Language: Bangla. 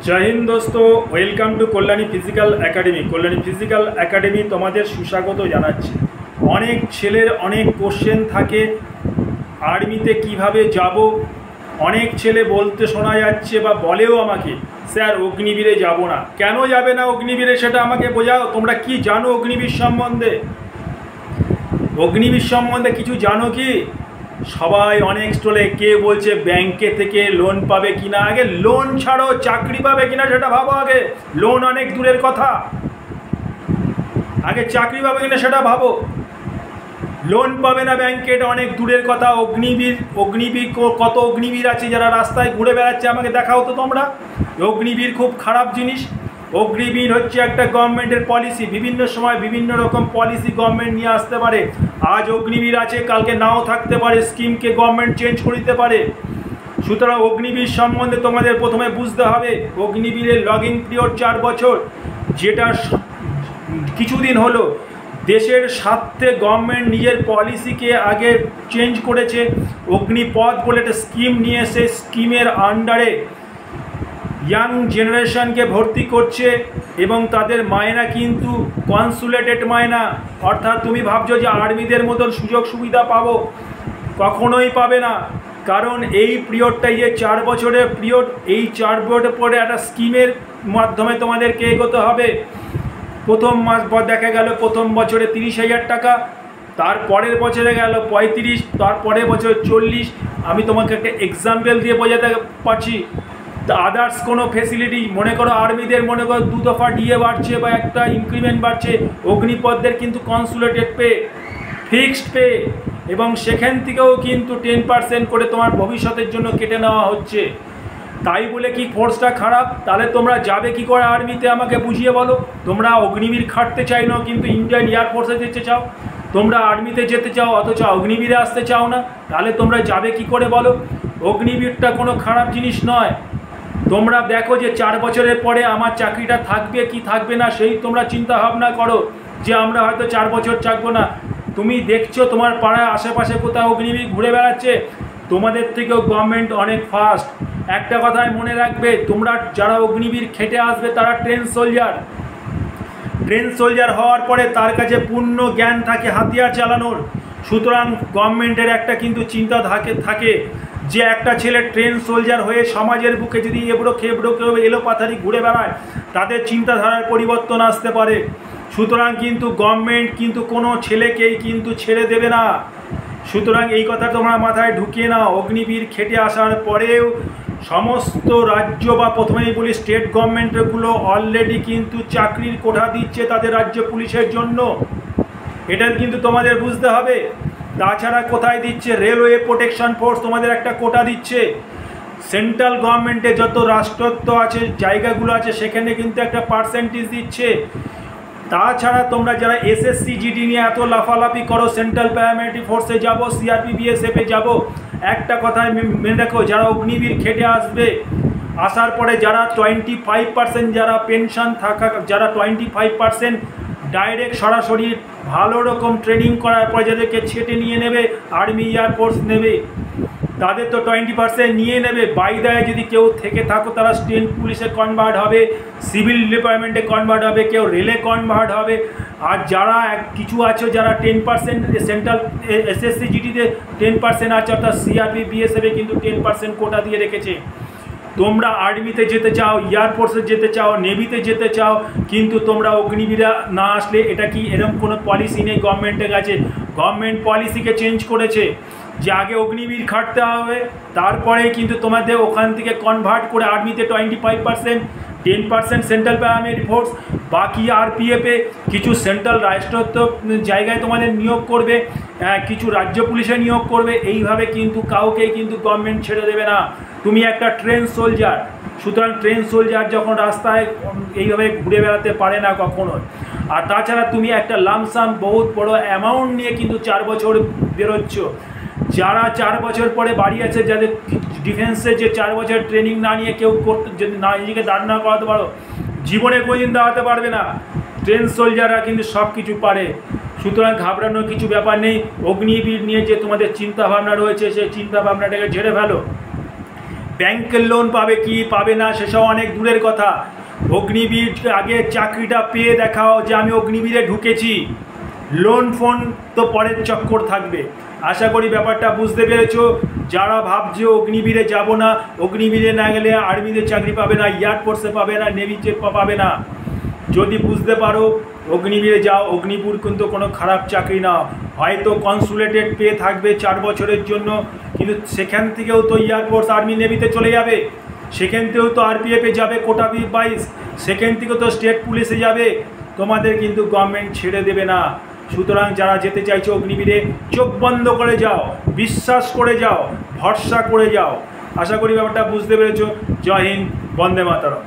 जय हिंद दोस्तों, welcome to Kalyani physical academy. Kalyani physical academy तुम्हादेर सुस्वागत जानाচ্ছি। অনেক ছেলের অনেক কোশ্চেন থাকে আর্মিতে কিভাবে যাব। অনেক ছেলে বলতে শোনা যাচ্ছে বা বলেও আমাকে, স্যার অগ্নিবীরে যাব না। কেন যাবে না অগ্নিবীরে সেটা আমাকে বোঝাও। তোমরা কি জানো অগ্নিবীর সম্বন্ধে? অগ্নিবীর সম্বন্ধে কিছু জানো কি? সবাই অনেক স্টলে কে বলছে ব্যাংকে থেকে লোন পাবে কিনা। আগে লোন ছাড়ো, চাকরি পাবে কিনা সেটা ভাবো। আগে লোন অনেক দূরের কথা, আগে চাকরি পাবে কিনা সেটা ভাবো। লোন পাবে না ব্যাংকে, এটা অনেক দূরের কথা। অগ্নিবীর কত অগ্নিবীর আছে যারা রাস্তায় ঘুরে বেড়াচ্ছে, আমাকে দেখাও তো তোমরা। অগ্নিবীর খুব খারাপ জিনিস। অগ্নিবীর হচ্ছে একটা গভর্নমেন্টের পলিসি। বিভিন্ন সময় বিভিন্ন রকম পলিসি গভর্নমেন্ট নিয়ে আসতে পারে। আজ অগ্নিবীর আছে, কালকে নাও থাকতে পারে, স্কিমকে গভর্নমেন্ট চেঞ্জ করে দিতে পারে। সুতরাং অগ্নিবীর সম্বন্ধে তোমাদের প্রথমে বুঝতে হবে অগ্নিবীরের লগইন পিরিয়ড 4 বছর, যেটা কিছুদিন হলো দেশের স্বার্থে গভর্নমেন্ট নিজের পলিসিকে আগে চেঞ্জ করেছে। অগ্নিপথ বলে একটা স্কিম নিয়ে এসে স্কিমের আন্ডারে ইয়াং জেনারেশনকে ভর্তি করছে এবং তাদের মায়না কিন্তু কনসুলেটেড মায়না। অর্থাৎ তুমি ভাবছো যে আর্মিদের মতন সুযোগ সুবিধা পাবো, কখনোই পাবে না। কারণ এই পিরিয়ডটাই যে 4 বছরের পিরিয়ড, এই 4 বছরের পরে একটা স্কিমের মাধ্যমে তোমাদেরকে এগোতে হবে। প্রথম মাস দেখা গেল প্রথম বছরে 30,000 টাকা, তার পরের বছরে গেল 35, তারপরের বছরে 40। আমি তোমাকে একটা এক্সাম্পল দিয়ে বোঝাতে পারছি। আদার্স কোনো ফেসিলিটি, মনে করো আর্মিদের মনে করো 2 দফা ডিএ বাড়ছে বা একটা ইনক্রিমেন্ট বাড়ছে। অগ্নিপথদের কিন্তু কনসুলেটেড পে, ফিক্সড পে, এবং সেখান থেকেও কিন্তু 10% করে তোমার ভবিষ্যতের জন্য কেটে নেওয়া হচ্ছে। তাই বলে কি ফোর্সটা খারাপ? তাহলে তোমরা যাবে কি করে আর্মিতে আমাকে বুঝিয়ে বলো। তোমরা অগ্নিবীর খাটতে চাই না, কিন্তু ইন্ডিয়ান এয়ারফোর্সে যেতে চাও। তোমরা আর্মিতে যেতে চাও অথচ অগ্নিবীরে আসতে চাও না, তাহলে তোমরা যাবে কি করে বলো? অগ্নিবীরটা কোনো খারাপ জিনিস নয়। তোমরা দেখো যে 4 বছরের পরে আমার চাকরিটা থাকবে কি থাকবে না, সেই তোমরা চিন্তা ভাবনা করো যে আমরা হয়তো 4 বছর থাকবো না। তুমি দেখছো তোমার পাড়ায় আশেপাশে কোথাও অগ্নিবীর ঘুরে বেড়াচ্ছে, তোমাদের থেকেও গভর্নমেন্ট অনেক ফাস্ট। একটা কথাই মনে রাখবে, তোমরা যারা অগ্নিবীর খেটে আসবে তারা ট্রেন সোলজার। ট্রেন সোলজার হওয়ার পরে তার কাছে পূর্ণ জ্ঞান থাকে হাতিয়ার চালানোর। সুতরাং গভর্নমেন্টের একটা কিন্তু চিন্তা থাকে যে একটা ছেলে ট্রেন সোলজার হয়ে সমাজের বুকে যদি এবড়ো খেবড়ো কেউ এলো পাথারি ঘুরে বেড়ায়, তাদের চিন্তাধারার পরিবর্তন আসতে পারে। সুতরাং কিন্তু গভর্নমেন্ট কিন্তু কোনো ছেলেকেই কিন্তু ছেড়ে দেবে না। সুতরাং এই কথা তোমরা মাথায় ঢুকিয়ে নাও। অগ্নিবীর খেটে আসার পরেও সমস্ত রাজ্য বা প্রথমেই বলি স্টেট গভর্নমেন্টগুলো অলরেডি কিন্তু চাকরির কোঠা দিচ্ছে তাদের রাজ্য পুলিশের জন্য। এটা কিন্তু তোমাদের বুঝতে হবে। তাছাড়া কোথায় দিচ্ছে? রেলওয়ে প্রোটেকশন ফোর্স তোমাদের একটা কোটা দিচ্ছে। সেন্ট্রাল গভর্নমেন্টে যত রাষ্ট্রত্ব আছে জায়গাগুলো আছে সেখানে কিন্তু একটা পার্সেন্টেজ দিচ্ছে। তাছাড়া তোমরা যারা এসএসসি জিডি নিয়ে এত লাফালাফি করো, সেন্ট্রাল প্যারামিলিটারি ফোর্সে যাবো, সিআরপি বিএসএফে যাবো, একটা কথায় মনে রাখো, যারা অগ্নিবীর খেটে আসবে, আসার পরে যারা 25% যারা পেনশন থাকা, যারা 25% ডাইরেক্ট সরাসরি ভালো রকম ট্রেনিং করার পর যাদেরকে ছেটে নিয়ে নেবে আর্মি এয়ারফোর্স নেবে, তাদের তো 20% নিয়ে নেবে। বাইদায় যদি কেউ থেকে থাকো তারা স্টেট পুলিশে কনভার্ট হবে, সিভিল ডিপার্টমেন্টে কনভার্ট হবে, কেউ রেলে কনভার্ট হবে। আর যারা কিছু আছে যারা 10% সেন্ট্রাল এসএসসি জিডিতে 10% আছে, অর্থাৎ সিআরপি বিএসএফে কিন্তু 10% কোটা দিয়ে রেখেছে। তোমরা আর্মিতে যেতে চাও, এয়ারফোর্সে যেতে চাও, নেভিতে যেতে চাও, কিন্তু তোমরা অগ্নিবীরা না আসলে এটা কি এরকম কোনো পলিসি নেই গভর্নমেন্টের কাছে। গভর্নমেন্ট পলিসিকে চেঞ্জ করেছে যে আগে অগ্নিবীর খাটতে হবে, তারপরেই কিন্তু তোমাদের ওখান থেকে কনভার্ট করে আর্মিতে 25%, 10% সেন্ট্রাল প্যারামিলিটারি ফোর্স, বাকি আরপিএফে কিছু সেন্ট্রাল রাষ্ট্রত্ব জায়গায় তোমাদের নিয়োগ করবে, কিছু রাজ্য পুলিশে নিয়োগ করবে। এইভাবে কিন্তু কাউকেই কিন্তু গভর্নমেন্ট ছেড়ে দেবে না। তুমি একটা ট্রেন সোলজার। সুতরাং ট্রেন সোলজার যখন রাস্তায় এইভাবে ঘুরে বেড়াতে পারে না কখনো। আর তাছাড়া তুমি একটা লামসাম বহুত বড় অ্যামাউন্ট নিয়ে কিন্তু 4 বছর বেরোচ্ছ। যারা 4 বছর পরে বাড়ি আছে, যাদের ডিফেন্সে যে 4 বছর ট্রেনিং না নিয়ে কেউ করতে যদি না নিজেকে দাঁড় না করাতে পারো, জীবনে কোনোদিন দাঁড়াতে পারবে না। ট্রেন সোলজাররা কিন্তু সব কিছু পারে। সুতরাং ঘাবড়ানোর কিছু ব্যাপার নেই। অগ্নিবীর নিয়ে যে তোমাদের চিন্তাভাবনা রয়েছে সেই চিন্তাভাবনাটাকে ঝেড়ে ফেলো। ব্যাংকের লোন পাবে কি পাবে না সেসব অনেক দূরের কথা। অগ্নিবীর আগে চাকরিটা পেয়ে দেখাও যে আমি অগ্নিবীরে ঢুকেছি, লোন ফোন তো পরের চক্কর থাকবে। আশা করি ব্যাপারটা বুঝতে পেরেছো। যারা ভাবছে অগ্নিবীরে যাব না, অগ্নিবীরে না গেলে আর্মিতে চাকরি পাবে না, এয়ারফোর্সে পাবে না, নেভিতে পাবে না, যদি বুঝতে পারো অগ্নিবীরে যাও। অগ্নিবীর কিন্তু কোনো খারাপ চাকরি না, হয়তো কনসুলেটেড পেয়ে থাকবে 4 বছরের জন্য, কিন্তু সেখান থেকেও তো এয়ারফোর্স আর্মি নেভিতে চলে যাবে, সেখান থেকেও তো আরপিএফে যাবে কোটা 22, সেখান থেকেও তো স্টেট পুলিশে যাবে, তোমাদের কিন্তু গভর্নমেন্ট ছেড়ে দেবে না। সুতরাং যারা যেতে চাইছো অগ্নিবীরে, চোখ বন্ধ করে যাও, বিশ্বাস করে যাও, ভরসা করে যাও। আশা করি ব্যাপারটা বুঝতে পেরেছো। জয় হিন্দ, বন্দে মাতরম।